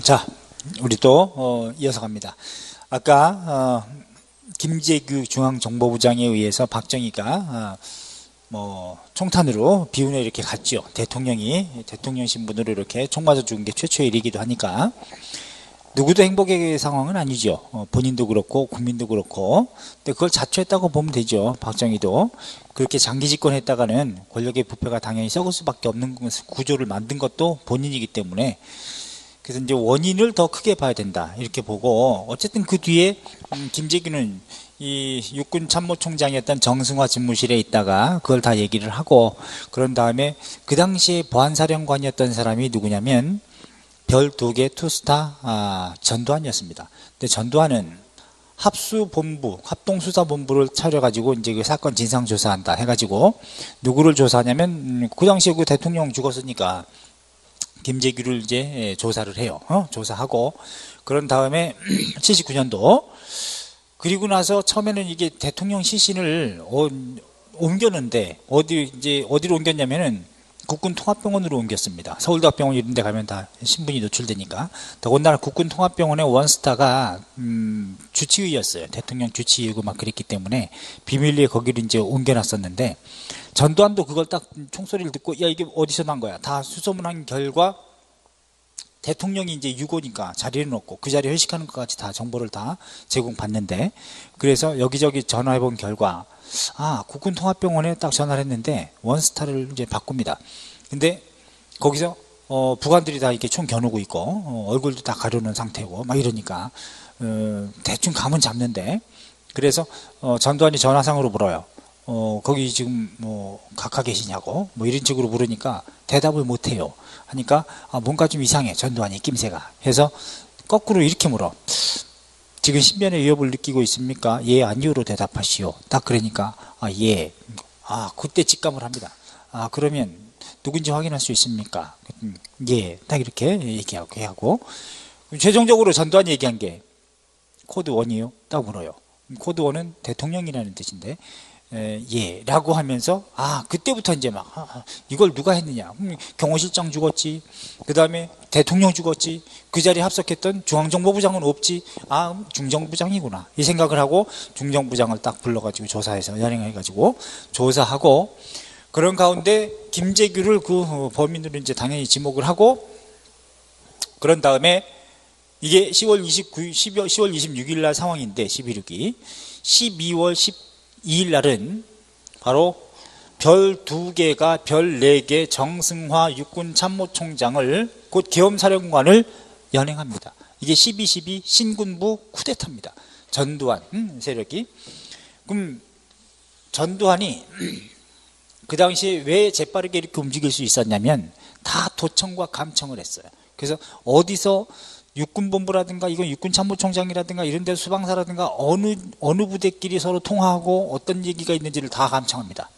자, 우리 또 이어서 갑니다. 아까 김재규 중앙정보부장에 의해서 박정희가 총탄으로 비운에 이렇게 갔죠. 대통령이 대통령 신분으로 이렇게 총 맞아 죽은 게 최초의 일이기도 하니까 누구도 행복의 상황은 아니죠. 본인도 그렇고 국민도 그렇고. 근데 그걸 자초했다고 보면 되죠. 박정희도 그렇게 장기 집권했다가는 권력의 부패가 당연히 썩을 수밖에 없는 구조를 만든 것도 본인이기 때문에, 그래서 이제 원인을 더 크게 봐야 된다 이렇게 보고, 어쨌든 그 뒤에 김재규는 이 육군 참모총장이었던 정승화 집무실에 있다가 그걸 다 얘기를 하고, 그런 다음에 그 당시에 보안사령관이었던 사람이 누구냐면 별 2개 투스타 전두환이었습니다. 근데 전두환은 합수본부, 합동수사본부를 차려가지고 이제 그 사건 진상조사한다 해가지고 누구를 조사하냐면 그 당시에 그 대통령 죽었으니까 김재규를 이제 조사를 해요. 조사하고 그런 다음에 79년도 그리고 나서 처음에는 이게 대통령 시신을 옮겼는데 어디로 옮겼냐면은 국군통합병원으로 옮겼습니다. 서울대학병원 이런 데 가면 다 신분이 노출되니까. 더군다나 국군통합병원의 원스타가 주치의였어요. 대통령 주치의고 막 그랬기 때문에 비밀리에 거기를 이제 옮겨놨었는데, 전두환도 그걸 딱 총소리를 듣고 야 이게 어디서 난 거야 다 수소문한 결과 대통령이 이제 유고니까 자리는 없고 그 자리에 회식하는 것까지 다 정보를 다 제공받는데, 그래서 여기저기 전화해본 결과 국군통합병원에 딱 전화를 했는데 원스타를 이제 바꿉니다. 근데 거기서 부관들이 다 이렇게 총 겨누고 있고 얼굴도 다 가려놓은 상태고 막 이러니까 대충 감은 잡는데, 그래서 전두환이 전화상으로 물어요. 거기 지금 각하 계시냐고 이런 식으로 물으니까 대답을 못해요. 하니까 뭔가 좀 이상해 전두환이 낌새가 해서 거꾸로 이렇게 물어. 지금 신변의 위협을 느끼고 있습니까? 예, 아니요로 대답하시오. 딱 그러니까 예. 그때 직감을 합니다. 그러면 누군지 확인할 수 있습니까? 예. 딱 이렇게 얘기하고 최종적으로 전두환이 얘기한 게 코드 1이요? 딱 물어요. 코드 1은 대통령이라는 뜻인데 예 라고 하면서 그때부터 이제 막 이걸 누가 했느냐, 경호실장 죽었지, 그 다음에 대통령 죽었지, 그 자리에 합석했던 중앙정보부장은 없지, 중정부장이구나 이 생각을 하고 중정부장을 딱 불러가지고 조사해서 연행해가지고 조사하고, 그런 가운데 김재규를 그 범인으로 이제 당연히 지목을 하고, 그런 다음에 이게 10월 26일 날 상황인데 11.6기 12월 12일 날은 바로 별 2개가 별 4개 정승화 육군 참모총장을 곧 계엄사령관을 연행합니다. 이게 12.12 신군부 쿠데타입니다. 전두환 세력이. 그럼 전두환이 그 당시에 왜 재빠르게 이렇게 움직일 수 있었냐면 다 도청과 감청을 했어요. 그래서 어디서 육군본부라든가 이건 육군참모총장이라든가 이런 데 수방사라든가 어느 부대끼리 서로 통화하고 어떤 얘기가 있는지를 다 감청합니다.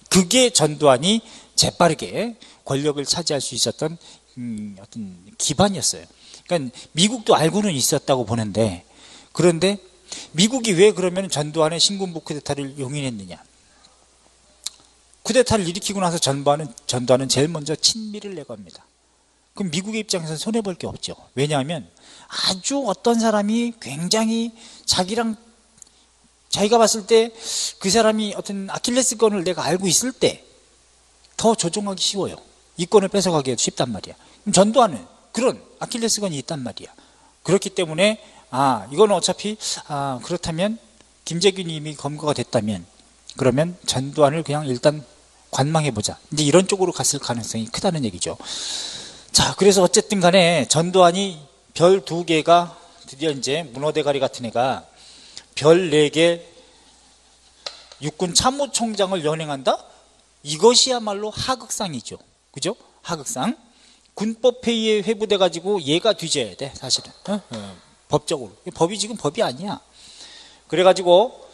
그게 전두환이 재빠르게 권력을 차지할 수 있었던 어떤 기반이었어요. 그러니까 미국도 알고는 있었다고 보는데, 그런데 미국이 왜 그러면 전두환의 신군부 쿠데타를 용인했느냐. 쿠데타를 일으키고 나서 전두환은 제일 먼저 친미를 내겁니다. 그럼 미국의 입장에서는 손해볼 게 없죠. 왜냐하면 아주 어떤 사람이 굉장히 자기가 봤을 때 그 사람이 어떤 아킬레스건을 내가 알고 있을 때 더 조종하기 쉬워요. 이권을 뺏어가기도 쉽단 말이야. 그럼 전두환은 그런 아킬레스건이 있단 말이야. 그렇기 때문에 이거는 어차피 그렇다면 김재규님이 검거가 됐다면 그러면 전두환을 그냥 일단 관망해보자, 이제 이런 쪽으로 갔을 가능성이 크다는 얘기죠. 자, 그래서 어쨌든 간에 전두환이 별 2개가 드디어 이제 문어대가리 같은 애가 별 4개 육군 참모총장을 연행한다? 이것이야말로 하극상이죠. 그죠? 하극상. 군법회의에 회부돼 가지고 얘가 뒤져야 돼, 사실은. 법적으로. 법이 지금 법이 아니야. 그래가지고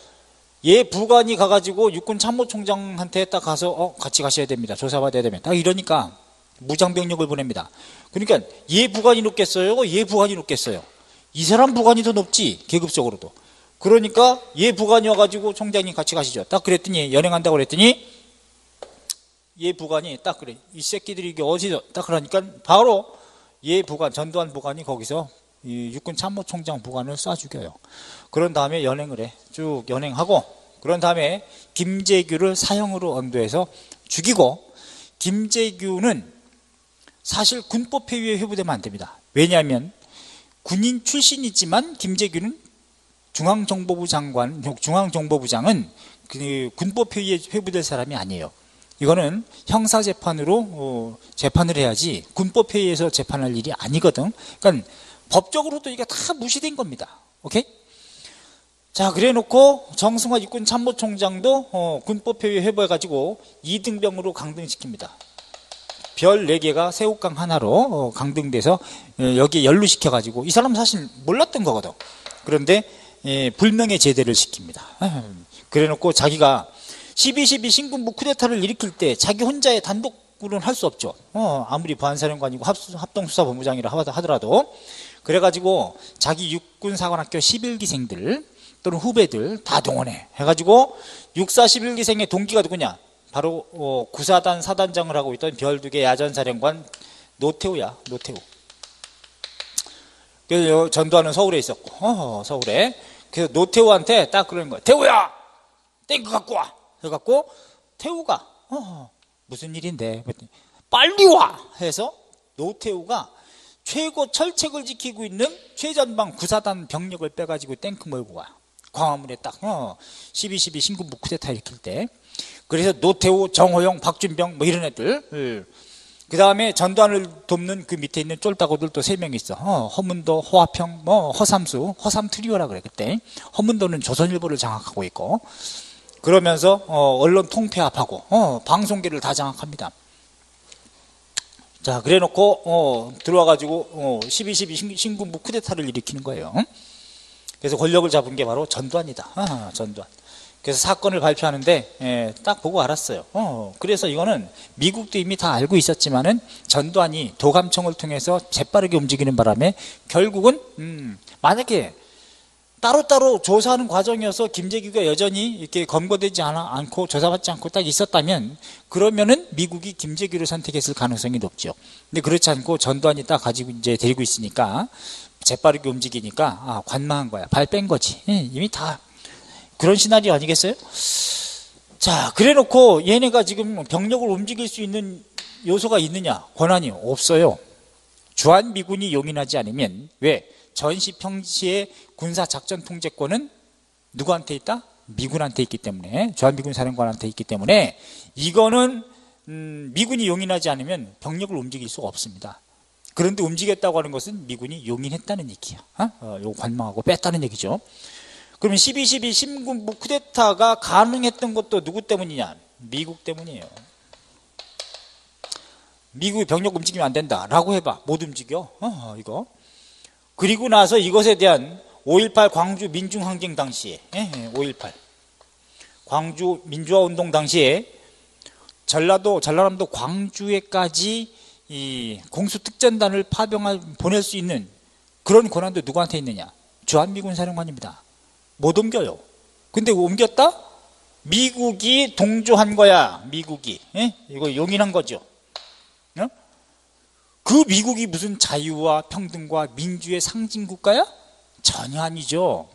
얘 부관이 가가지고 육군 참모총장한테 딱 가서 같이 가셔야 됩니다. 조사받아야 됩니다. 딱 이러니까 무장병력을 보냅니다. 그러니까 얘 부관이 높겠어요? 얘 부관이 높겠어요? 이 사람 부관이 더 높지, 계급적으로도. 그러니까 얘 부관이 와가지고 총장님 같이 가시죠. 딱 그랬더니, 연행한다고 그랬더니 얘 부관이 딱 그래. 이 새끼들이 이게 어디서, 딱 그러니까 바로 얘 부관, 전두환 부관이 거기서 이 육군 참모총장 부관을 쏴 죽여요. 그런 다음에 연행을 해. 쭉 연행하고, 그런 다음에 김재규를 사형으로 언도해서 죽이고, 김재규는 사실 군법회의에 회부되면 안 됩니다. 왜냐하면 군인 출신이지만 김재규는 중앙정보부장은 그 군법회의에 회부될 사람이 아니에요. 이거는 형사재판으로 재판을 해야지 군법회의에서 재판할 일이 아니거든. 그러니까 법적으로도 이게 다 무시된 겁니다. 오케이? 자, 그래 놓고 정승화 육군 참모총장도 군법회의에 회부해가지고 이등병으로 강등시킵니다. 별 4개가 새우깡 하나로 강등돼서 여기에 연루시켜가지고, 이 사람 사실 몰랐던 거거든. 그런데 불명예 제대를 시킵니다. 그래 놓고 자기가 12.12 신군부 쿠데타를 일으킬 때 자기 혼자의 단독으로는 할 수 없죠. 아무리 보안사령관이고 합동수사본부장이라 하더라도. 그래가지고 자기 육군사관학교 11기생들 또는 후배들 다 동원해 해가지고 64 11기생의 동기가 누구냐? 바로 구사단 사단장을 하고 있던 별두개 야전사령관 노태우야. 노태우. 그래서 전두환은 서울에 있었고, 서울에. 그래서 노태우한테 딱 그러는 거야. 태우야, 탱크 갖고 와. 해갖고 태우가 무슨 일인데? 빨리 와. 해서 노태우가 최고 철책을 지키고 있는 최전방 구사단 병력을 빼가지고 탱크 몰고 와. 광화문에 딱 12.12 신군부 쿠데타 일으킬 때. 그래서 노태우, 정호영, 박준병 뭐 이런 애들. 그 다음에 전두환을 돕는 그 밑에 있는 쫄따구들 또 3명 있어. 허문도, 허화평, 허삼수, 허삼 트리오라 그래 그때. 허문도는 조선일보를 장악하고 있고. 그러면서 언론 통폐합하고 방송계를 다 장악합니다. 자, 그래놓고 들어와가지고 12.12 신군부 쿠데타를 일으키는 거예요. 그래서 권력을 잡은 게 바로 전두환이다. 전두환. 그래서 사건을 발표하는데 딱 보고 알았어요. 그래서 이거는 미국도 이미 다 알고 있었지만은 전두환이 도감청을 통해서 재빠르게 움직이는 바람에 결국은 만약에 따로따로 조사하는 과정이어서 김재규가 여전히 이렇게 검거되지 않고 조사받지 않고 딱 있었다면, 그러면은 미국이 김재규를 선택했을 가능성이 높죠. 근데 그렇지 않고 전두환이 딱 가지고 이제 데리고 있으니까 재빠르게 움직이니까 관망한 거야. 발 뺀 거지. 이미 다 그런 시나리오 아니겠어요? 자, 그래 놓고 얘네가 지금 병력을 움직일 수 있는 요소가 있느냐? 권한이 없어요. 주한미군이 용인하지 않으면. 왜? 전시 평시의 군사작전 통제권은 누구한테 있다? 미군한테 있기 때문에, 주한미군 사령관한테 있기 때문에 이거는 미군이 용인하지 않으면 병력을 움직일 수가 없습니다. 그런데 움직였다고 하는 것은 미군이 용인했다는 얘기야. 요거 관망하고 뺐다는 얘기죠. 그러면 12.12 신군부 쿠데타가 가능했던 것도 누구 때문이냐? 미국 때문이에요. 미국이 병력 움직이면 안 된다라고 해봐. 못 움직여. 이거. 그리고 나서 이것에 대한 5.18 광주 민중항쟁 당시에 5.18 광주 민주화운동 당시에 전라남도 광주에까지 이 공수특전단을 보낼 수 있는 그런 권한도 누구한테 있느냐? 주한미군 사령관입니다. 못 옮겨요. 근데 옮겼다? 미국이 동조한 거야. 미국이. 이거 용인한 거죠. 그 미국이 무슨 자유와 평등과 민주의 상징 국가야? 전혀 아니죠.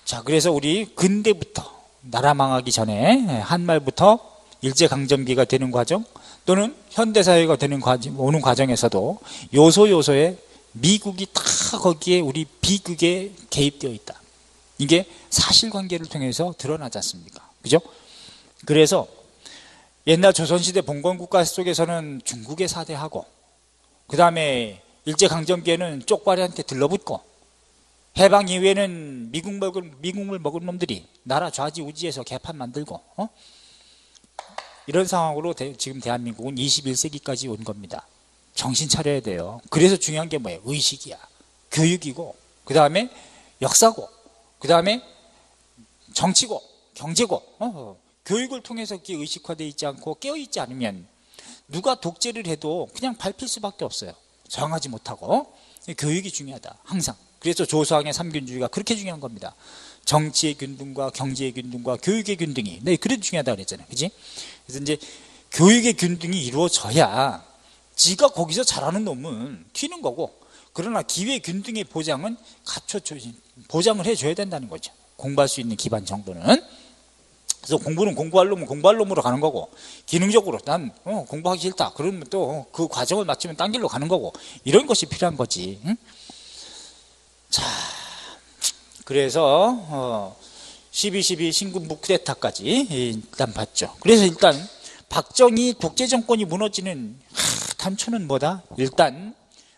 자, 그래서 우리 근대부터 나라 망하기 전에 한말부터 일제강점기가 되는 과정 또는 현대사회가 오는 과정에서도 요소요소에 미국이 다 거기에 우리 비극에 개입되어 있다. 이게 사실관계를 통해서 드러나지 않습니까? 그죠? 그래서 옛날 조선시대 봉건국가 속에서는 중국에 사대하고, 그 다음에 일제강점기에는 쪽발이한테 들러붙고, 해방 이후에는 미국물 먹은 놈들이 나라 좌지우지해서 개판 만들고, 이런 상황으로 지금 대한민국은 21세기까지 온 겁니다. 정신 차려야 돼요. 그래서 중요한 게 뭐예요? 의식이야. 교육이고, 그 다음에 역사고, 그 다음에 정치고, 경제고, 교육을 통해서 그게 의식화되어 있지 않고 깨어있지 않으면 누가 독재를 해도 그냥 밟힐 수밖에 없어요. 저항하지 못하고. 교육이 중요하다. 항상. 그래서 조서왕의 삼균주의가 그렇게 중요한 겁니다. 정치의 균등과 경제의 균등과 교육의 균등이. 네, 그래도 중요하다고 그랬잖아요. 그지? 그래서 이제 교육의 균등이 이루어져야 지가 거기서 잘하는 놈은 튀는 거고, 그러나 기회 균등의 보장은 보장을 해줘야 된다는 거죠. 공부할 수 있는 기반 정도는. 그래서 공부는 공부할 놈은 공부할 놈으로 가는 거고, 기능적으로 난 공부하기 싫다 그러면 또 그 과정을 마치면 딴 길로 가는 거고, 이런 것이 필요한 거지. 응? 자, 그래서 12.12 신군부 쿠데타까지 일단 봤죠. 그래서 일단 박정희 독재정권이 무너지는 단초는 뭐다? 일단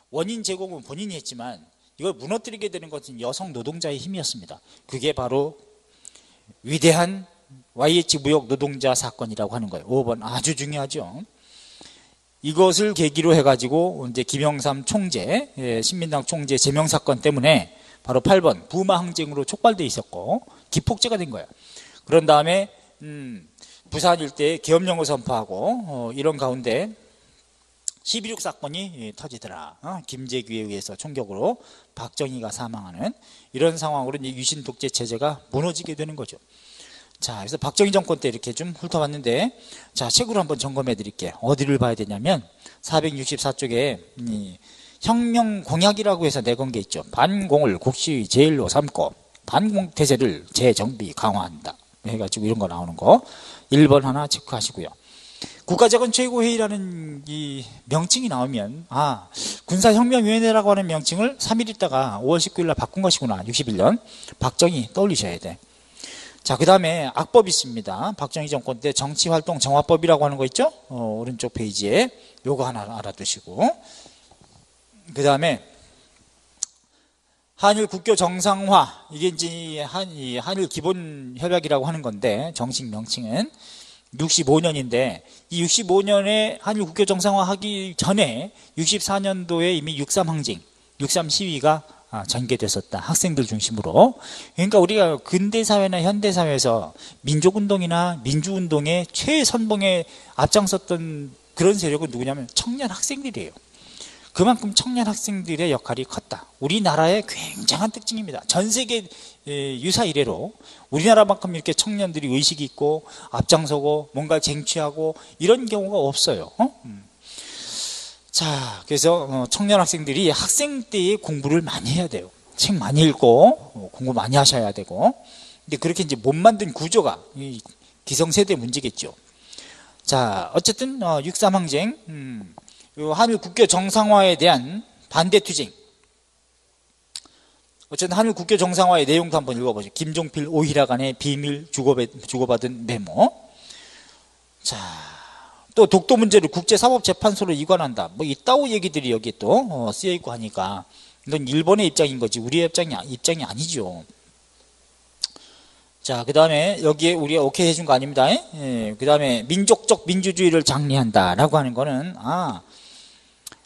원인 제공은 본인이 했지만 이걸 무너뜨리게 되는 것은 여성 노동자의 힘이었습니다. 그게 바로 위대한 YH 무역 노동자 사건이라고 하는 거예요. 5번 아주 중요하죠. 이것을 계기로 해가지고 이제 김영삼 총재, 신민당 총재 제명 사건 때문에 바로 8번 부마 항쟁으로 촉발돼 있었고 기폭제가 된 거예요. 그런 다음에 부산 일대에 계엄령을 선포하고 이런 가운데 12.6 사건이 터지더라. 김재규에 의해서 총격으로 박정희가 사망하는 이런 상황으로 이제 유신 독재 체제가 무너지게 되는 거죠. 자, 그래서 박정희 정권 때 이렇게 좀 훑어봤는데, 자, 책으로 한번 점검해 드릴게요. 어디를 봐야 되냐면 464쪽에 혁명 공약이라고 해서 내건 게 있죠. 반공을 국시 제일로 삼고 반공 태세를 재정비 강화한다 해가지고 이런 거 나오는 거 1번 하나 체크하시고요. 국가자원 최고회의라는 이 명칭이 나오면 군사혁명위원회라고 하는 명칭을 3일 있다가 5월 19일 날 바꾼 것이구나. 61년 박정희 떠올리셔야 돼. 자, 그 다음에 악법이 있습니다. 박정희 정권 때 정치활동 정화법이라고 하는 거 있죠. 오른쪽 페이지에 요거 하나 알아두시고, 그 다음에 한일 국교 정상화, 이게 이제 한일 기본 협약이라고 하는 건데 정식 명칭은 65년인데 이 65년에 한일 국교 정상화 하기 전에 64년도에 이미 63 항쟁, 63 시위가 전개됐었다. 학생들 중심으로. 그러니까 우리가 근대사회나 현대사회에서 민족운동이나 민주운동의 최선봉에 앞장섰던 그런 세력은 누구냐면 청년 학생들이에요. 그만큼 청년 학생들의 역할이 컸다. 우리나라의 굉장한 특징입니다. 전 세계 유사 이래로 우리나라만큼 이렇게 청년들이 의식이 있고 앞장서고 뭔가 쟁취하고 이런 경우가 없어요. 자, 그래서 청년 학생들이 학생 때에 공부를 많이 해야 돼요. 책 많이 읽고 공부 많이 하셔야 되고. 근데 그렇게 이제 못 만든 구조가 기성세대 문제겠죠. 자, 어쨌든 63 항쟁, 한일 국교 정상화에 대한 반대 투쟁. 어쨌든 한일 국교 정상화의 내용도 한번 읽어보죠. 김종필, 오히라 간의 비밀 주고받은 메모. 자, 또 독도 문제를 국제사법재판소로 이관한다. 뭐 이따오 얘기들이 여기 또 쓰여 있고 하니까 이건 일본의 입장인 거지 우리의 입장이 아니죠. 자, 그 다음에 여기에 우리가 오케이 해준 거 아닙니다. 그 다음에 민족적 민주주의를 장려한다라고 하는 거는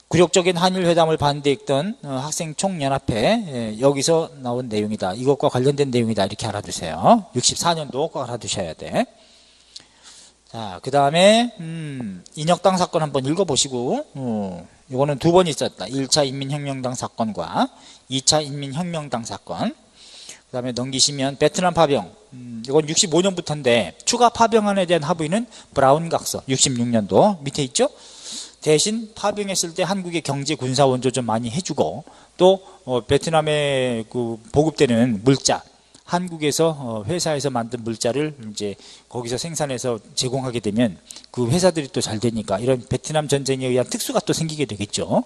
굴욕적인 한일회담을 반대했던 학생총연합회 여기서 나온 내용이다. 이것과 관련된 내용이다. 이렇게 알아두세요. 64년도 꼭 알아두셔야 돼. 자, 그 다음에 인혁당 사건 한번 읽어보시고 이거는 두 번 있었다. 1차 인민혁명당 사건과 2차 인민혁명당 사건. 그 다음에 넘기시면 베트남 파병, 이건 65년부터인데 추가 파병안에 대한 합의는 브라운 각서 66년도 밑에 있죠. 대신 파병했을 때 한국의 경제 군사 원조 좀 많이 해주고 또 베트남에 그 보급되는 물자, 한국에서 회사에서 만든 물자를 이제 거기서 생산해서 제공하게 되면 그 회사들이 또 잘 되니까 이런 베트남 전쟁에 의한 특수가 또 생기게 되겠죠.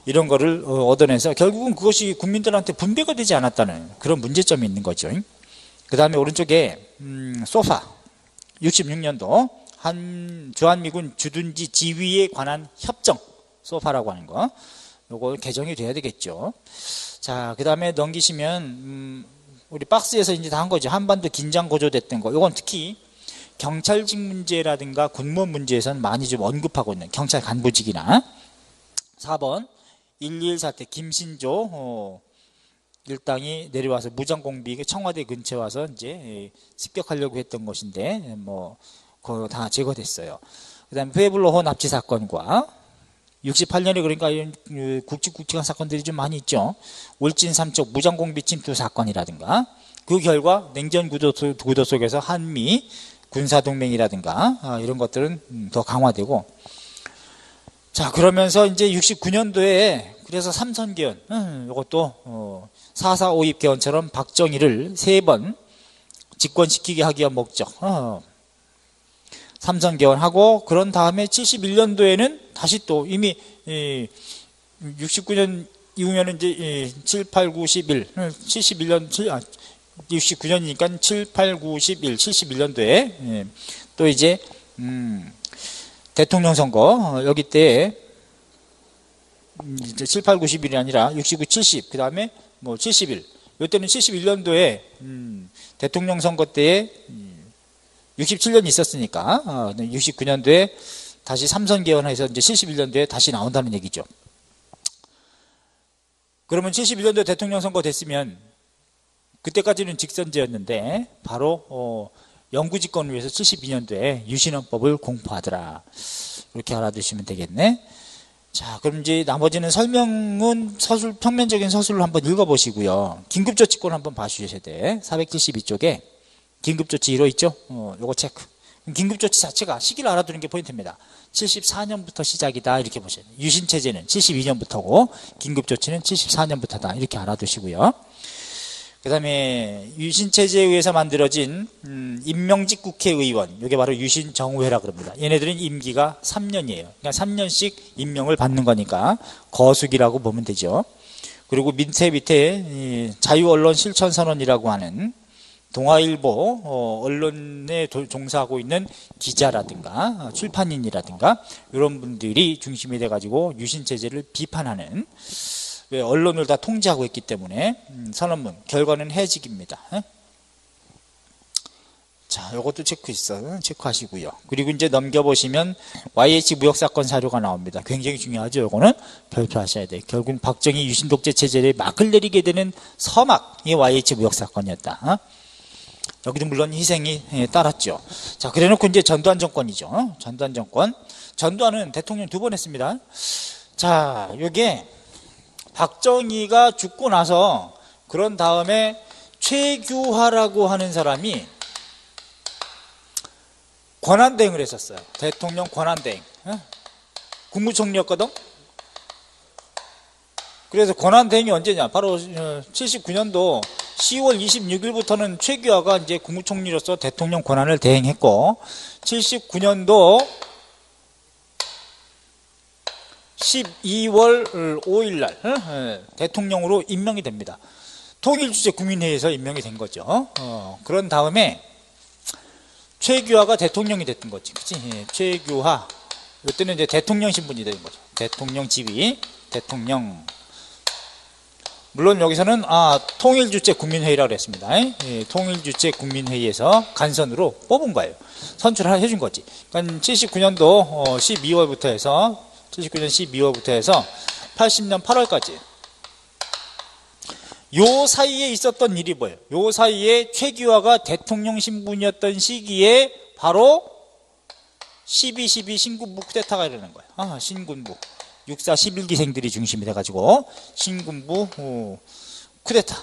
이런 거를 얻어내서 결국은 그것이 국민들한테 분배가 되지 않았다는 그런 문제점이 있는 거죠. 그 다음에 오른쪽에 소파 66년도 주한미군 주둔지 지휘에 관한 협정 소파라고 하는 거 요거 개정이 돼야 되겠죠. 자, 그 다음에 넘기시면 우리 박스에서 이제 다 한 거죠. 한반도 긴장 고조됐던 거. 이건 특히 경찰직 문제라든가 군무원 문제에서는 많이 좀 언급하고 있는 경찰 간부직이나 4번 1.21 사태 김신조 일당이 내려와서 무장공비 청와대 근처에 와서 이제 습격하려고 했던 것인데 뭐 그거 다 제거됐어요. 그다음에 푸에블로호 납치 사건과 68년에 그러니까 이런 굵직굵직한 사건들이 좀 많이 있죠. 울진 삼척 무장공비 침투 사건이라든가 그 결과 냉전 구도 속에서 한미 군사동맹이라든가 이런 것들은 더 강화되고. 자, 그러면서 이제 69년도에 그래서 삼선개헌, 이것도 4.4 오입개헌처럼 박정희를 3번 집권시키게 하기 위한 목적, 삼선개헌하고, 그런 다음에 71년도에는 다시 또 이미 69년 이후면은 이제 7, 8, 9, 11, 71년, 69년이니까 7, 8, 9, 11, 71년도에 또 이제 대통령 선거, 여기 때 이제 7, 8, 9, 11이 아니라 69, 70, 그 다음에 뭐 71, 이때는 71년도에 대통령 선거 때에 67년이 있었으니까 69년도에 다시 삼선 개헌해서 이제 71년도에 다시 나온다는 얘기죠. 그러면 71년도에 대통령 선거 됐으면 그때까지는 직선제였는데 바로 영구 집권을 위해서 72년도에 유신헌법을 공포하더라. 이렇게 알아두시면 되겠네. 자, 그럼 이제 나머지는 설명은 서술, 평면적인 서술을 한번 읽어보시고요. 긴급조치권 한번 봐주셔야 돼. 472쪽에 긴급조치 1호 있죠? 요거 체크. 긴급조치 자체가 시기를 알아두는 게 포인트입니다. 74년부터 시작이다 이렇게 보셔야 돼요. 유신체제는 72년부터고 긴급조치는 74년부터다 이렇게 알아두시고요. 그 다음에 유신체제에 의해서 만들어진 임명직 국회의원, 이게 바로 유신정우회라 그럽니다. 얘네들은 임기가 3년이에요. 그러니까 3년씩 임명을 받는 거니까 거수기라고 보면 되죠. 그리고 밑에 자유언론실천선언이라고 하는 동아일보 언론에 종사하고 있는 기자라든가 출판인이라든가 이런 분들이 중심이 돼가지고 유신체제를 비판하는, 왜 언론을 다 통제하고 있기 때문에 선언문 결과는 해직입니다. 자, 요것도 체크하시고요. 그리고 이제 넘겨보시면 YH 무역사건 사료가 나옵니다. 굉장히 중요하죠. 요거는 별표하셔야 돼요. 결국 박정희 유신 독재 체제를 막을 내리게 되는 서막이 YH 무역사건이었다. 여기도 물론 희생이 따랐죠. 자, 그래놓고 이제 전두환 정권이죠. 전두환 정권. 전두환은 대통령 2번 했습니다. 자, 요게 박정희가 죽고 나서 그런 다음에 최규하라고 하는 사람이 권한대행을 했었어요. 대통령 권한대행. 국무총리였거든. 그래서 권한대행이 언제냐? 바로 79년도 10월 26일부터는 최규하가 이제 국무총리로서 대통령 권한을 대행했고, 79년도 12월 5일 날 대통령으로 임명이 됩니다. 통일주재 국민회의에서 임명이 된 거죠. 그런 다음에 최규하가 대통령이 됐던 거지, 그치? 최규하. 이때는 이제 대통령 신분이 되는 거죠. 대통령 지위, 대통령. 물론 여기서는 통일주재 국민회의라고 했습니다. 통일주재 국민회의에서 간선으로 뽑은 거예요. 선출을 해준 거지. 그러니까 79년도 12월부터 해서 80년 8월까지 요 사이에 있었던 일이 뭐예요? 요 사이에 최규하가 대통령 신분이었던 시기에 바로 12.12 신군부 쿠데타가 일어난 거예요. 신군부 6.4 11기생들이 중심이 돼가지고 신군부 쿠데타.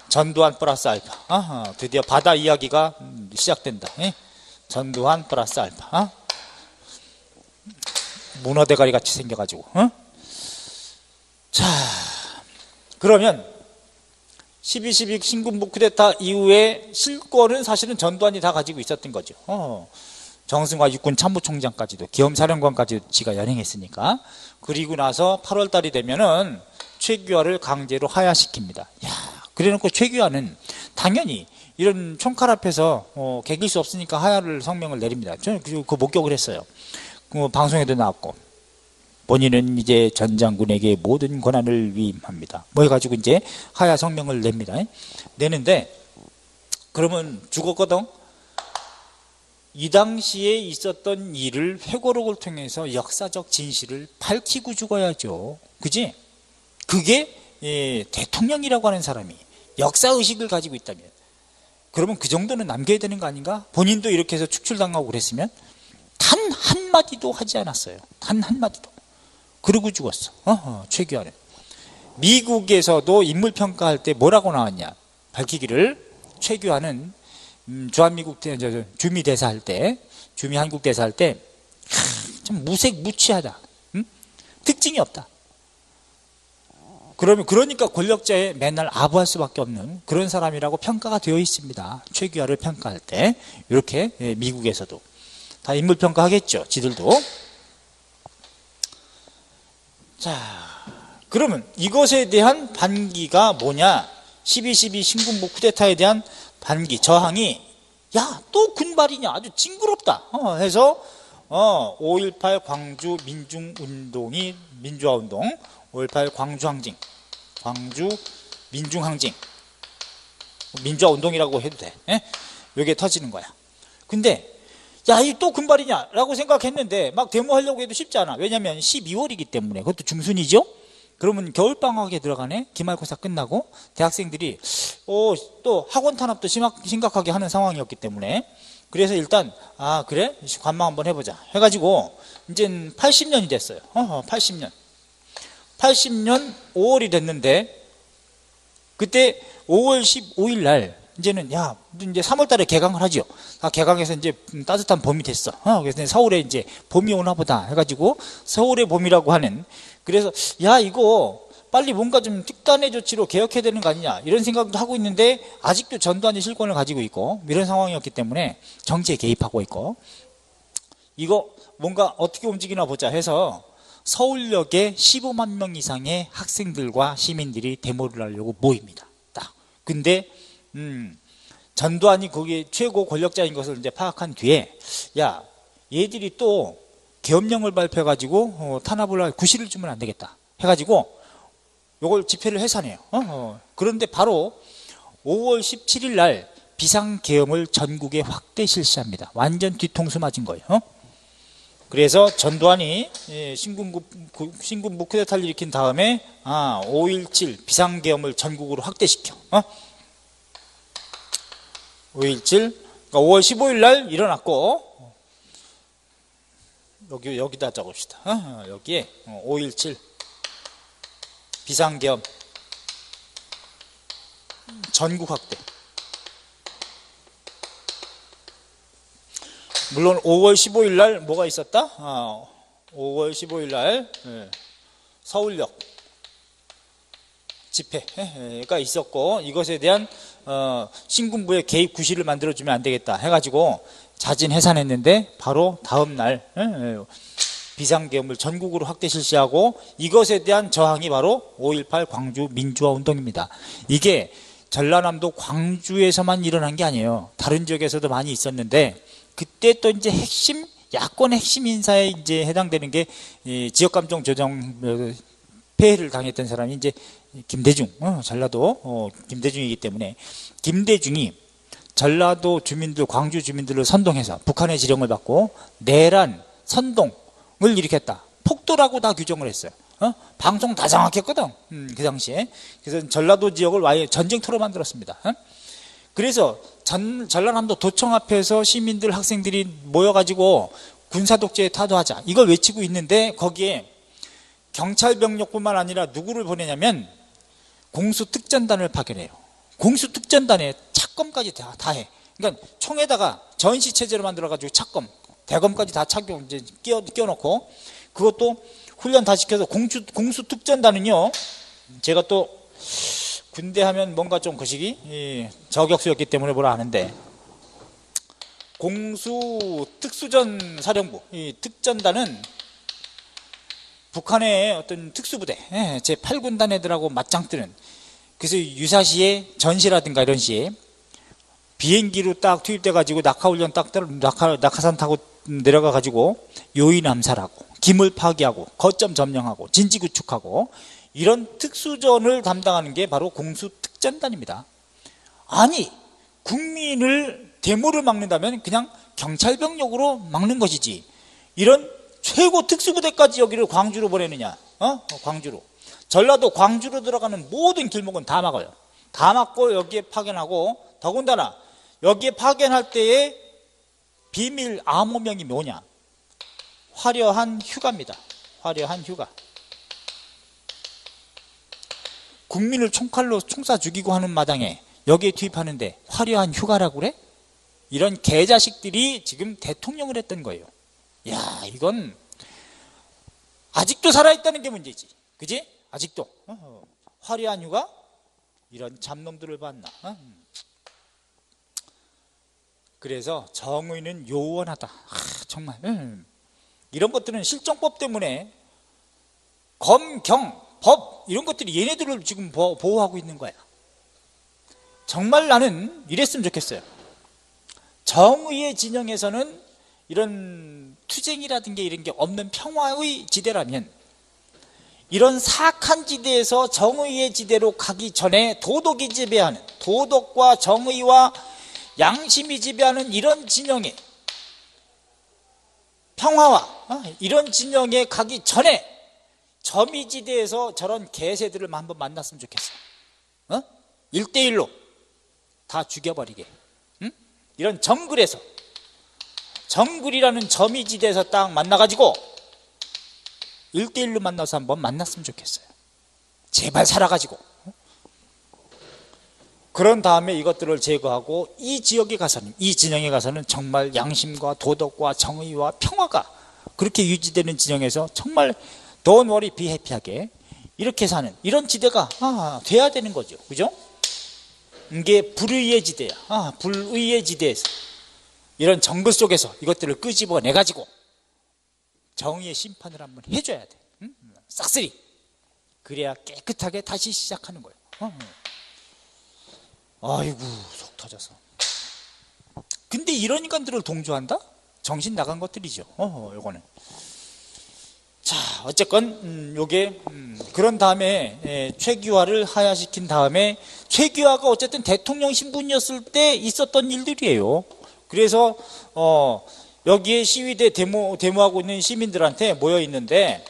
전두환 플러스 알파. 드디어 바다 이야기가 시작된다. 전두환 플러스 알파. 문어대가리 같이 생겨가지고. 자, 그러면 12.12 신군부 쿠데타 이후에 실권은 사실은 전두환이 다 가지고 있었던 거죠. 정승화 육군 참모총장까지도, 기엄사령관까지도 지가 연행했으니까. 그리고 나서 8월 달이 되면은 최규하를 강제로 하야시킵니다. 야, 그래놓고 최규하는 당연히 이런 총칼 앞에서 개길 수 없으니까 하야를 성명을 내립니다. 저는 그 목격을 했어요. 방송에도 나왔고, 본인은 이제 전 장군에게 모든 권한을 위임합니다. 뭐 해가지고 이제 하야 성명을 냅니다. 내는데, 그러면 죽었거든? 이 당시에 있었던 일을 회고록을 통해서 역사적 진실을 밝히고 죽어야죠. 그지? 그게 대통령이라고 하는 사람이 역사의식을 가지고 있다면, 그러면 그 정도는 남겨야 되는 거 아닌가? 본인도 이렇게 해서 축출당하고 그랬으면 단 한마디도 하지 않았어요. 단 한마디도. 그러고 죽었어. 최규하는. 미국에서도 인물평가할 때 뭐라고 나왔냐? 밝히기를, 최규하는 주한미국 주미 대사 할 때, 주미 한국 대사 할 때 좀 무색무취하다. 응? 특징이 없다. 그러니까 권력자에 맨날 아부할 수밖에 없는 그런 사람이라고 평가가 되어 있습니다. 최규하를 평가할 때 이렇게 미국에서도 다 인물평가 하겠죠. 지들도. 자, 그러면 이것에 대한 반기가 뭐냐? 12.12 신군부 쿠데타에 대한 반기, 저항이 야, 또 군발이냐? 아주 징그럽다. 해서 5.18 광주 민중운동이 민주화운동, 5.18 광주항쟁, 광주 민중항쟁, 민주화운동이라고 해도 돼. 이게 터지는 거야. 근데 야, 이 또 군발이냐? 라고 생각했는데 막 데모하려고 해도 쉽지 않아. 왜냐면 12월이기 때문에. 그것도 중순이죠? 그러면 겨울방학에 들어가네. 기말고사 끝나고 대학생들이 또 학원 탄압도 심각하게 하는 상황이었기 때문에, 그래서 일단 그래? 관망 한번 해보자 해가지고 이제 80년이 됐어요. 80년 5월이 됐는데, 그때 5월 15일 날 이제는 이제 3월 달에 개강을 하죠. 개강해서 이제 따뜻한 봄이 됐어. 그래서 서울에 이제 봄이 오나 보다 해가지고 서울의 봄이라고 하는, 그래서 이거 빨리 뭔가 좀 특단의 조치로 개혁해야 되는 거 아니냐 이런 생각도 하고 있는데, 아직도 전두환이 실권을 가지고 있고 이런 상황이었기 때문에 정치에 개입하고 있고, 이거 뭔가 어떻게 움직이나 보자 해서 서울역에 15만 명 이상의 학생들과 시민들이 데모를 하려고 모입니다. 딱. 근데 전두환이 거기에 최고 권력자인 것을 이제 파악한 뒤에 얘들이 또 계엄령을 발표해가지고 탄압을 구실을 주면 안 되겠다 해가지고 요걸 집회를 해산해요. 그런데 바로 5월 17일 날 비상계엄을 전국에 확대 실시합니다. 완전 뒤통수 맞은 거예요. 그래서 전두환이 신군부 쿠데타를 일으킨 다음에 5.17 비상계엄을 전국으로 확대시켜. 5.17 그러니까 5월 15일 날 일어났고, 여기다 적읍시다. 여기에 5.17 비상계엄 전국 확대. 물론 5월 15일 날 뭐가 있었다? 5월 15일 날 서울역 집회가 있었고, 이것에 대한 신군부의 개입 구실을 만들어주면 안 되겠다 해가지고 자진 해산했는데, 바로 다음 날 비상계엄을 전국으로 확대 실시하고, 이것에 대한 저항이 바로 5.18 광주 민주화운동입니다. 이게 전라남도 광주에서만 일어난 게 아니에요. 다른 지역에서도 많이 있었는데, 그때 또 이제 야권 핵심 인사에 이제 해당되는 게 지역감정 조정 폐해를 당했던 사람이 이제 김대중, 전라도 김대중이기 때문에, 김대중이 전라도 주민들, 광주 주민들을 선동해서 북한의 지령을 받고 내란, 선동을 일으켰다. 폭도라고 다 규정을 했어요. 방송 다 장악했거든. 그 당시에. 그래서 전라도 지역을 아예 전쟁터로 만들었습니다. 그래서 전라남도 도청 앞에서 시민들, 학생들이 모여가지고 군사독재에 타도하자 이걸 외치고 있는데, 거기에 경찰병력뿐만 아니라 누구를 보내냐면 공수특전단을 파견해요. 공수특전단에 차검까지 다 해. 그러니까 총에다가 전시체제로 만들어가지고 차검, 대검까지 다 이제 끼워놓고, 그것도 훈련 다 시켜서 공수특전단은요, 제가 또 군대 하면 뭔가 좀 거시기 저격수였기 때문에 뭐라 하는데, 공수특수전 사령부, 이 특전단은 북한의 어떤 특수부대, 제8군단 애들하고 맞짱 뜨는, 그래서 유사시에 전시라든가 이런 시에 비행기로 딱 투입돼가지고 낙하훈련 낙하산 타고 내려가가지고 요인 암살하고, 기물 파괴하고, 거점 점령하고, 진지 구축하고, 이런 특수전을 담당하는 게 바로 공수특전단입니다. 아니, 국민을 데모를 막는다면 그냥 경찰병력으로 막는 것이지, 이런 최고 특수부대까지 여기를 광주로 보내느냐? 광주로. 전라도 광주로 들어가는 모든 길목은 다 막아요. 다 막고 여기에 파견하고, 더군다나 여기에 파견할 때의 비밀 암호명이 뭐냐? 화려한 휴가입니다. 화려한 휴가. 국민을 총칼로 총쏴 죽이고 하는 마당에 여기에 투입하는데 화려한 휴가라고 그래? 이런 개자식들이 지금 대통령을 했던 거예요. 야, 이건 아직도 살아있다는 게 문제지. 그지? 아직도. 화려한 휴가? 이런 잡놈들을 봤나? 그래서 정의는 요원하다. 정말 이런 것들은 실정법 때문에 검, 경, 법 이런 것들이 얘네들을 지금 보호하고 있는 거야. 정말 나는 이랬으면 좋겠어요. 정의의 진영에서는 이런 투쟁이라든가 이런 게 없는 평화의 지대라면, 이런 사악한 지대에서 정의의 지대로 가기 전에 도덕이 지배하는, 도덕과 정의와 양심이 지배하는 이런 진영에, 평화와 이런 진영에 가기 전에 점이지대에서 저런 개새들을 한번 만났으면 좋겠어. 1대1로 다 죽여버리게. 이런 정글에서, 정글이라는 점이지대에서 딱 만나가지고 1대1로 만나서 한번 만났으면 좋겠어요. 제발 살아가지고. 그런 다음에 이것들을 제거하고 이 지역에 가서는, 이 진영에 가서는 정말 양심과 도덕과 정의와 평화가 그렇게 유지되는 진영에서 정말 Don't worry, be happy하게 이렇게 사는 이런 지대가 돼야 되는 거죠. 그죠? 이게 불의의 지대야. 불의의 지대에서, 이런 정글 속에서 이것들을 끄집어내가지고 정의의 심판을 한번 해줘야 돼. 싹쓸이. 그래야 깨끗하게 다시 시작하는 거예요. 아이고, 속 터져서. 근데 이런 인간들을 동조한다? 정신 나간 것들이죠. 요거는. 자, 어쨌건 요게 그런 다음에 최규하를 하야시킨 다음에, 최규하가 어쨌든 대통령 신분이었을 때 있었던 일들이에요. 그래서 여기에 시위대 데모하고 있는 시민들한테 모여 있는데,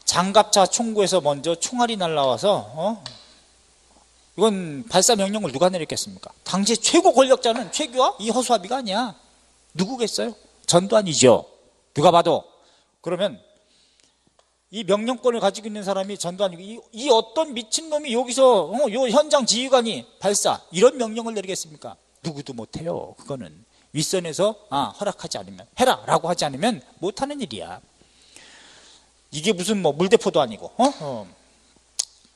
장갑차 총구에서 먼저 총알이 날라와서 이건 발사 명령을 누가 내렸겠습니까? 당시 최고 권력자는 최규하? 이 허수아비가 아니야. 누구겠어요? 전두환이죠. 누가 봐도. 그러면 이 명령권을 가지고 있는 사람이 전두환이고, 이 어떤 미친놈이 여기서 요 현장 지휘관이 발사 이런 명령을 내리겠습니까? 누구도 못해요. 그거는 윗선에서 허락하지 않으면, 해라 라고 하지 않으면 못하는 일이야. 이게 무슨 뭐 물대포도 아니고.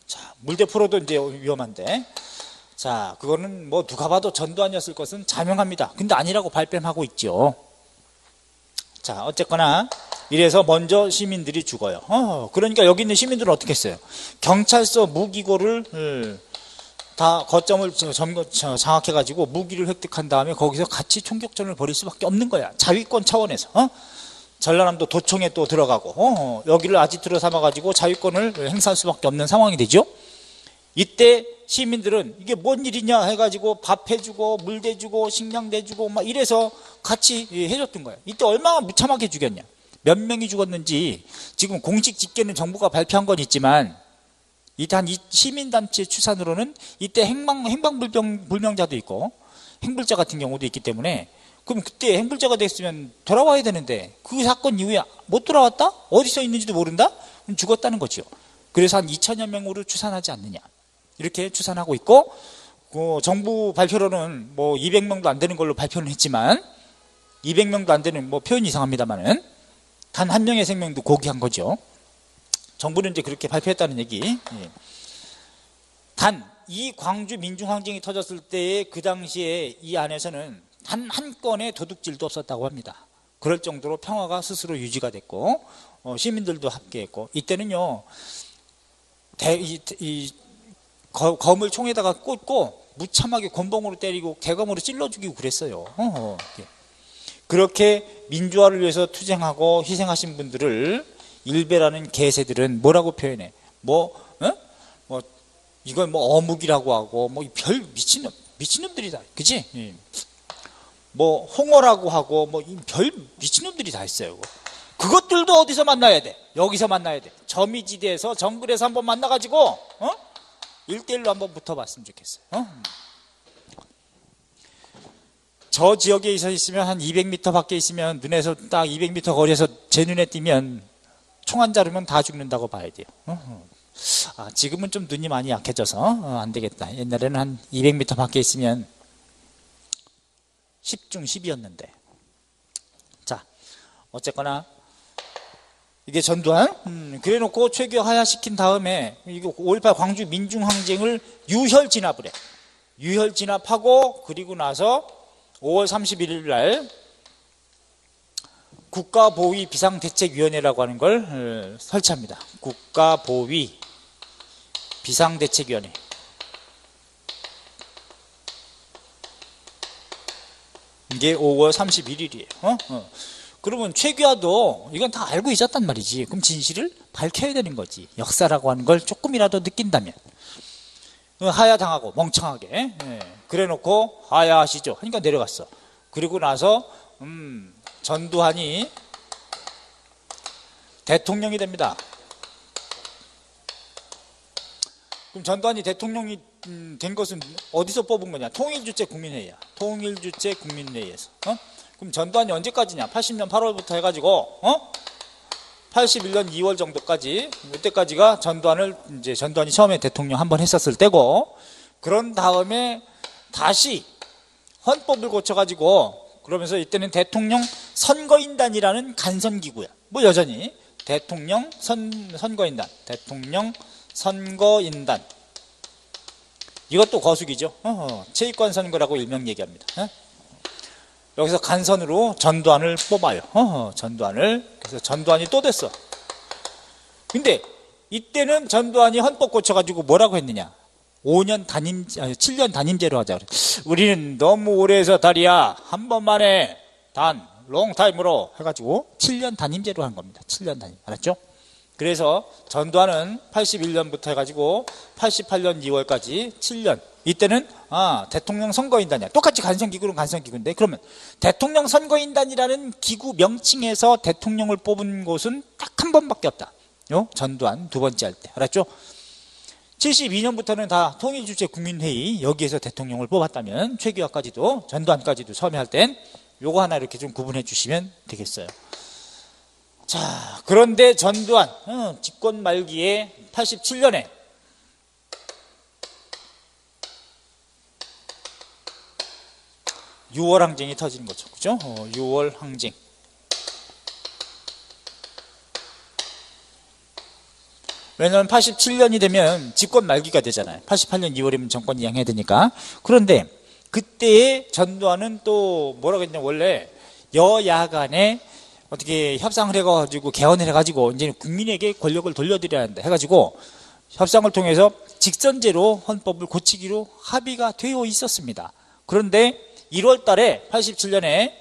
자, 물대포로도 이제 위험한데, 자, 그거는 뭐 누가 봐도 전두환이었을 것은 자명합니다. 근데 아니라고 발뺌하고 있죠. 자, 어쨌거나 이래서 먼저 시민들이 죽어요. 그러니까 여기 있는 시민들은 어떻게 했어요? 경찰서 무기고를 다 거점을 장악해가지고 무기를 획득한 다음에 거기서 같이 총격전을 벌일 수밖에 없는 거야. 자위권 차원에서. 전라남도 도청에 또 들어가고 여기를 아지트로 삼아가지고 자위권을 행사할 수밖에 없는 상황이 되죠. 이때 시민들은 이게 뭔 일이냐 해가지고 밥 해주고 물 대주고 식량 대주고 막 이래서 같이 해줬던 거예요. 이때 얼마나 무참하게 죽였냐. 몇 명이 죽었는지 지금 공식 집계는 정부가 발표한 건 있지만, 이때 한 시민단체 추산으로는 이때 행방불명자도 있고 행불자 같은 경우도 있기 때문에, 그럼 그때 행불자가 됐으면 돌아와야 되는데 그 사건 이후에 못 돌아왔다? 어디서 있는지도 모른다? 그럼 죽었다는 거죠. 그래서 한 2천여 명으로 추산하지 않느냐, 이렇게 추산하고 있고, 정부 발표로는 뭐 200명도 안 되는 걸로 발표는 했지만, 200명도 안 되는, 뭐 표현이 이상합니다만은 단 한 명의 생명도 고귀한 거죠. 정부는 이제 그렇게 발표했다는 얘기. 단 이 광주 민중항쟁이 터졌을 때의 그 당시에 이 안에서는 한 건의 도둑질도 없었다고 합니다. 그럴 정도로 평화가 스스로 유지가 됐고, 시민들도 함께했고, 이때는요 검을 총에다가 꽂고 무참하게 곤봉으로 때리고 개검으로 찔러 죽이고 그랬어요. 그렇게 민주화를 위해서 투쟁하고 희생하신 분들을 일베라는 개새들은 뭐라고 표현해? 이걸 뭐 어묵이라고 하고, 뭐 별 미친놈들이다, 그지? 뭐 홍어라고 하고, 뭐 별 미친놈들이 다 있어요. 그것들도 어디서 만나야 돼? 여기서 만나야 돼. 점이지대에서 정글에서 한번 만나가지고 1대1로 한번 붙어봤으면 좋겠어요. 저 지역에 있으면 한 200m 밖에 있으면, 눈에서 딱 200m 거리에서 제 눈에 띄면 총 안 자르면 다 죽는다고 봐야 돼요. 지금은 좀 눈이 많이 약해져서 안 되겠다. 옛날에는 한 200m 밖에 있으면 10중 10이었는데. 자, 어쨌거나 이게 전두환. 그래 놓고 최규하 하야시킨 다음에 이거 5.18 광주 민중항쟁을 유혈 진압을 해. 유혈 진압하고 그리고 나서 5월 31일 날 국가보위 비상대책위원회라고 하는 걸 설치합니다. 국가보위 비상대책위원회. 이게 5월 31일이에요. 그러면 최규하도 이건 다 알고 있었단 말이지. 그럼 진실을 밝혀야 되는 거지. 역사라고 하는 걸 조금이라도 느낀다면. 하야당하고 멍청하게. 그래 놓고 하야하시죠 하니까 내려갔어. 그리고 나서 전두환이 대통령이 됩니다. 그럼 전두환이 대통령이 된 것은 어디서 뽑은 거냐? 통일주체국민회의야. 통일주체국민회의에서. 그럼 전두환이 언제까지냐? 80년 8월부터 해가지고 81년 2월 정도까지, 이때까지가 전두환이 처음에 대통령 한 번 했었을 때고, 그런 다음에 다시 헌법을 고쳐가지고, 그러면서 이때는 대통령 선거인단이라는 간선기구야. 뭐 여전히 대통령 선거인단, 대통령 선거인단. 이것도 거수기죠. 체육관 선거라고 일명 얘기합니다. 여기서 간선으로 전두환을 뽑아요. 전두환을. 그래서 전두환이 또 됐어. 근데 이때는 전두환이 헌법 고쳐가지고 뭐라고 했느냐? 7년 단임제로 하자. 우리는 너무 오래 해서 다리야. 한 번만에 롱타임으로 해가지고 7년 단임제로 한 겁니다. 7년 단임. 알았죠? 그래서 전두환은 81년부터 해가지고 88년 2월까지 7년. 이때는 대통령 선거인단이야. 똑같이 간선기구는 간선기구인데, 그러면 대통령 선거인단이라는 기구 명칭에서 대통령을 뽑은 곳은 딱 한 번밖에 없다. 전두환 두 번째 할 때. 알았죠? 72년부터는 다 통일주체국민회의 여기에서 대통령을 뽑았다면 최규하까지도 전두환까지도 처음에 할 땐 요거 하나 이렇게 좀 구분해 주시면 되겠어요. 자, 그런데 전두환 집권 말기에 87년에 유월 항쟁이 터지는 거죠. 그죠? 6월 항쟁. 왜냐하면 87년이 되면 집권 말기가 되잖아요. 88년 2월이면 정권 이양해야 되니까. 그런데 그때의 전두환은 또 뭐라고 했냐, 원래 여야 간에 어떻게 협상을 해가지고 개헌을 해가지고 이제 국민에게 권력을 돌려드려야 한다 해가지고 협상을 통해서 직선제로 헌법을 고치기로 합의가 되어 있었습니다. 그런데 1월 달에 87년에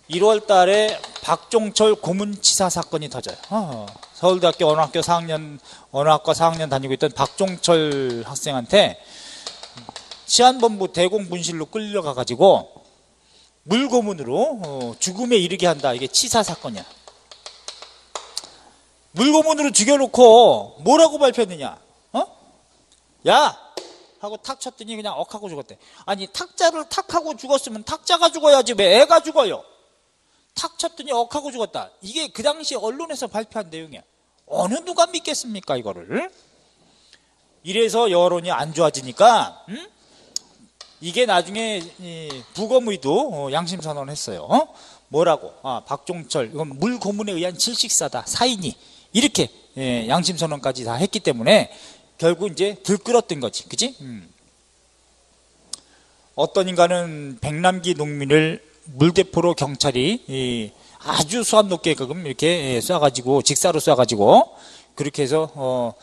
1월 달에 박종철 고문치사 사건이 터져요. 서울대학교 언어학과 4학년 다니고 있던 박종철 학생한테 치안본부 대공분실로 끌려가가지고 물고문으로 죽음에 이르게 한다. 이게 치사 사건이야. 물고문으로 죽여놓고 뭐라고 발표했느냐? 야! 하고 탁 쳤더니 그냥 억하고 죽었대. 아니, 탁자를 탁하고 죽었으면 탁자가 죽어야지 왜 애가 죽어요? 탁 쳤더니 억하고 죽었다. 이게 그 당시 언론에서 발표한 내용이야. 어느 누가 믿겠습니까, 이거를? 이래서 여론이 안 좋아지니까 이게 나중에 부검의도 양심선언을 했어요. 뭐라고? 박종철 이건 물고문에 의한 질식사다. 사인이 이렇게 양심선언까지 다 했기 때문에 결국 이제 들끓었던 거지. 그지? 어떤 인간은 백남기 농민을 물대포로 경찰이 아주 수압 높게 이렇게 쏴가지고 직사로 쏴가지고 그렇게 해서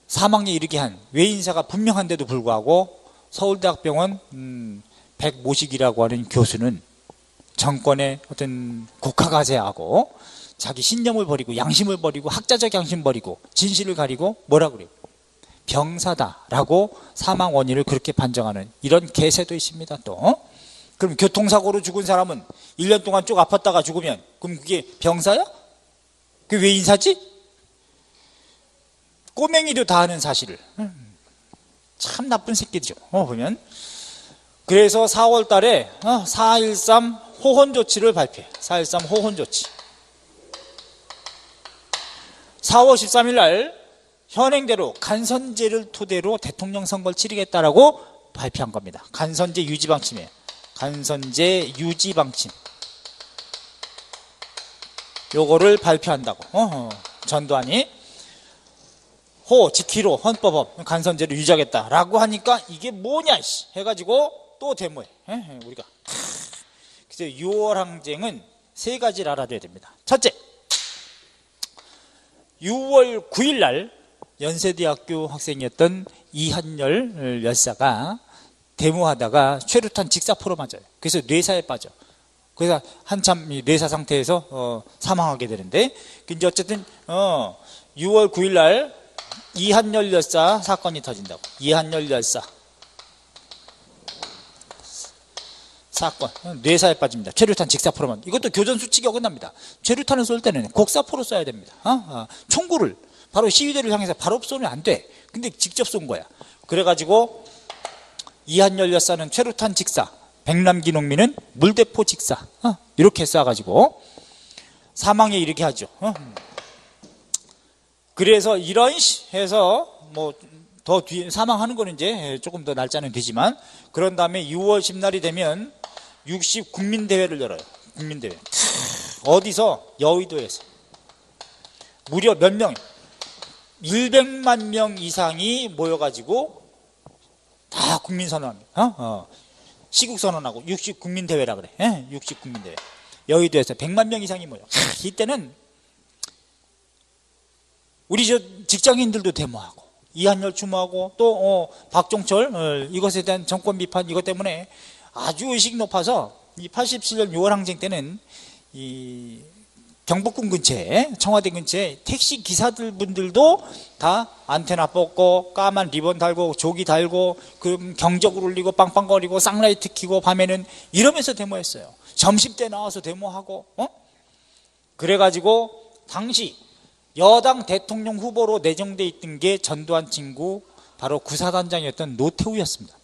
사망에 이르게 한 외인사가 분명한데도 불구하고 서울대학병원 백모식이라고 하는 교수는 정권의 어떤 국가가세하고 자기 신념을 버리고 양심을 버리고 학자적 양심 버리고 진실을 가리고 뭐라 그래요? 병사다라고 사망 원인을 그렇게 판정하는 이런 개세도 있습니다. 또 그럼 교통사고로 죽은 사람은 1년 동안 쭉 아팠다가 죽으면 그럼 그게 병사야? 그게 왜 인사지? 꼬맹이도 다 아는 사실을. 참 나쁜 새끼죠. 보면. 그래서 4월 달에 4.13 호헌 조치를 발표해. 4.13 호헌 조치. 4월 13일 날 현행대로 간선제를 토대로 대통령 선거를 치르겠다라고 발표한 겁니다. 간선제 유지 방침이에요. 간선제 유지 방침. 요거를 발표한다고. 전두환이 호 지키로 헌법업 간선제를 유지하겠다라고 하니까 이게 뭐냐 해가지고 또 데모해. 우리가 그래서 6월 항쟁은 세 가지를 알아둬야 됩니다. 첫째, 6월 9일 날 연세대학교 학생이었던 이한열 열사가 데모하다가 최루탄 직사포로 맞아요. 그래서 뇌사에 빠져. 그래서 한참 뇌사 상태에서 사망하게 되는데, 이제 어쨌든 6월 9일 날 이한열 열사 사건이 터진다고. 이한열 열사 사건, 뇌사에 빠집니다. 최루탄 직사포로만. 이것도 교전 수칙이 어긋납니다. 최루탄을 쏠 때는 곡사포로 쏴야 됩니다. 총구를 바로 시위대를 향해서 바로 쏘면 안 돼. 근데 직접 쏜 거야. 그래가지고 이한열 열사는 최루탄 직사, 백남기 농민은 물대포 직사, 이렇게 쏴가지고 사망에 이르게 하죠. 그래서 이런 해서 뭐 더 뒤에 사망하는 거는 이제 조금 더 날짜는 되지만, 그런 다음에 6월 10날이 되면 60 국민대회를 열어요. 국민대회. 어디서? 여의도에서. 무려 몇 명? 100만 명 이상이 모여가지고 다 국민선언합니다. 시국선언하고 60 국민대회라 그래. 60 국민대회. 여의도에서 100만 명 이상이 모여. 이때는 우리 저 직장인들도 데모하고 이한열 추모하고 또 박종철 이것에 대한 정권 비판, 이것 때문에 아주 의식이 높아서 이 87년 6월 항쟁 때는 이 경복궁 근처에, 청와대 근처에 택시 기사들 분들도 다 안테나 뽑고 까만 리본 달고 조기 달고 그 경적을 울리고 빵빵거리고 쌍라이트 켜고 밤에는 이러면서 데모했어요. 점심때 나와서 데모하고. 그래가지고 당시 여당 대통령 후보로 내정돼 있던 게 전두환 친구 바로 구사단장이었던 노태우였습니다.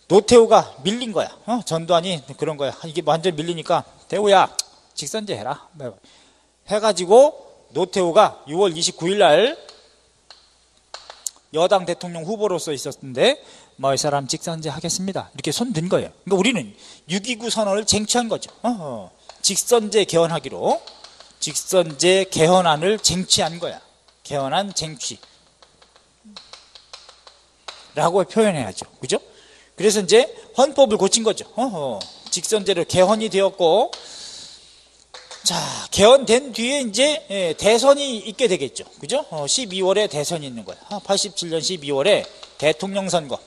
노태우가 밀린 거야. 전두환이 그런 거야. 이게 완전 밀리니까 태우야 직선제 해라 해가지고 노태우가 6월 29일 날 여당 대통령 후보로서 있었는데 뭐 이 사람 직선제 하겠습니다 이렇게 손 든 거예요. 그러니까 우리는 6.29 선언을 쟁취한 거죠. 직선제 개헌하기로 직선제 개헌안을 쟁취한 거야. 개헌안 쟁취 라고 표현해야죠. 그죠? 그래서 이제 헌법을 고친 거죠. 직선제로 개헌이 되었고, 자, 개헌된 뒤에 이제 대선이 있게 되겠죠. 그죠? 12월에 대선이 있는 거야. 87년 12월에 대통령 선거.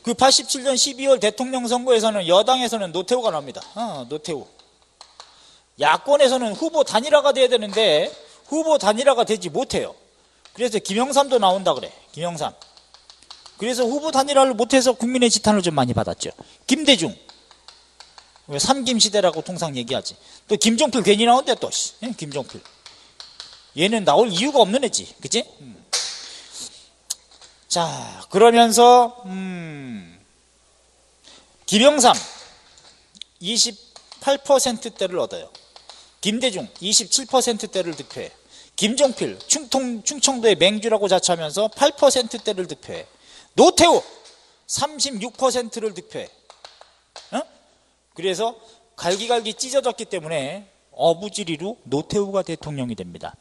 그 87년 12월 대통령 선거에서는 여당에서는 노태우가 나옵니다. 노태우. 야권에서는 후보 단일화가 돼야 되는데 후보 단일화가 되지 못해요. 그래서 김영삼도 나온다 그래. 김영삼. 그래서 후보 단일화를 못해서 국민의 지탄을 좀 많이 받았죠. 김대중. 삼김시대라고 통상 얘기하지. 또 김종필 괜히 나온대 또. 김종필. 얘는 나올 이유가 없는 애지. 그치? 자, 그러면서 김영삼 28%대를 얻어요. 김대중 27%대를 득표해. 김종필 충청도의 맹주라고 자처하면서 8%대를 득표해. 노태우 36%를 득표해. 그래서 갈기갈기 찢어졌기 때문에 어부지리로 노태우가 대통령이 됩니다.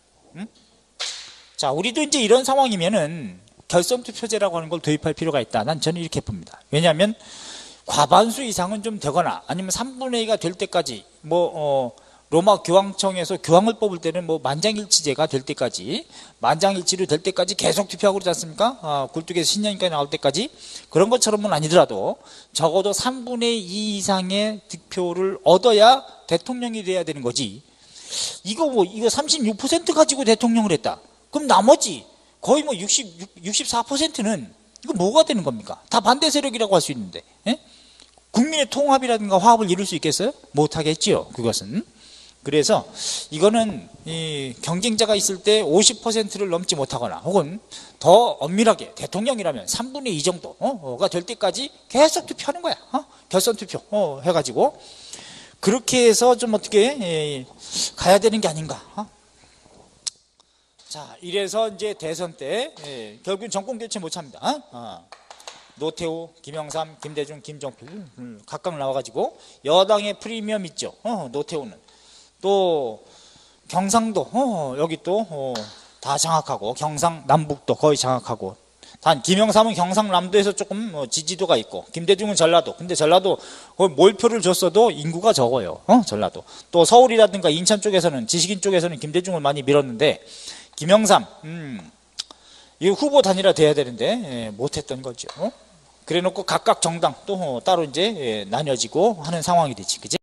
자, 우리도 이제 이런 상황이면은 결선투표제라고 하는 걸 도입할 필요가 있다. 난 저는 이렇게 봅니다. 왜냐하면 과반수 이상은 좀 되거나 아니면 3분의 2가 될 때까지 로마 교황청에서 교황을 뽑을 때는 뭐 만장일치제가 될 때까지, 만장일치로 될 때까지 계속 투표하고 그러지 않습니까? 굴뚝에서 신년까지 나올 때까지. 그런 것처럼은 아니더라도 적어도 3분의 2 이상의 득표를 얻어야 대통령이 돼야 되는 거지. 이거 36% 가지고 대통령을 했다. 그럼 나머지 거의 뭐 64%는 이거 뭐가 되는 겁니까? 다 반대 세력이라고 할 수 있는데. 국민의 통합이라든가 화합을 이룰 수 있겠어요? 못하겠지요, 그것은. 그래서 이거는 이 경쟁자가 있을 때 50%를 넘지 못하거나 혹은 더 엄밀하게 대통령이라면 3분의 2 정도가 될 때까지 계속 투표하는 거야. 결선 투표 해가지고 그렇게 해서 좀 어떻게 가야 되는 게 아닌가. 자, 이래서 이제 대선 때 결국은 정권 교체 못 합니다. 노태우, 김영삼, 김대중, 김종필 각각 나와가지고 여당의 프리미엄 있죠. 노태우는 또 경상도 여기 또 다 장악하고 경상 남북도 거의 장악하고 단 김영삼은 경상남도에서 조금 지지도가 있고 김대중은 전라도. 근데 전라도 거의 몰표를 줬어도 인구가 적어요. 전라도. 또 서울이라든가 인천 쪽에서는 지식인 쪽에서는 김대중을 많이 밀었는데 김영삼 이 후보 단일화 돼야 되는데 못했던 거죠. 그래놓고 각각 정당 또 따로 이제 나뉘어지고 하는 상황이 되지, 그지?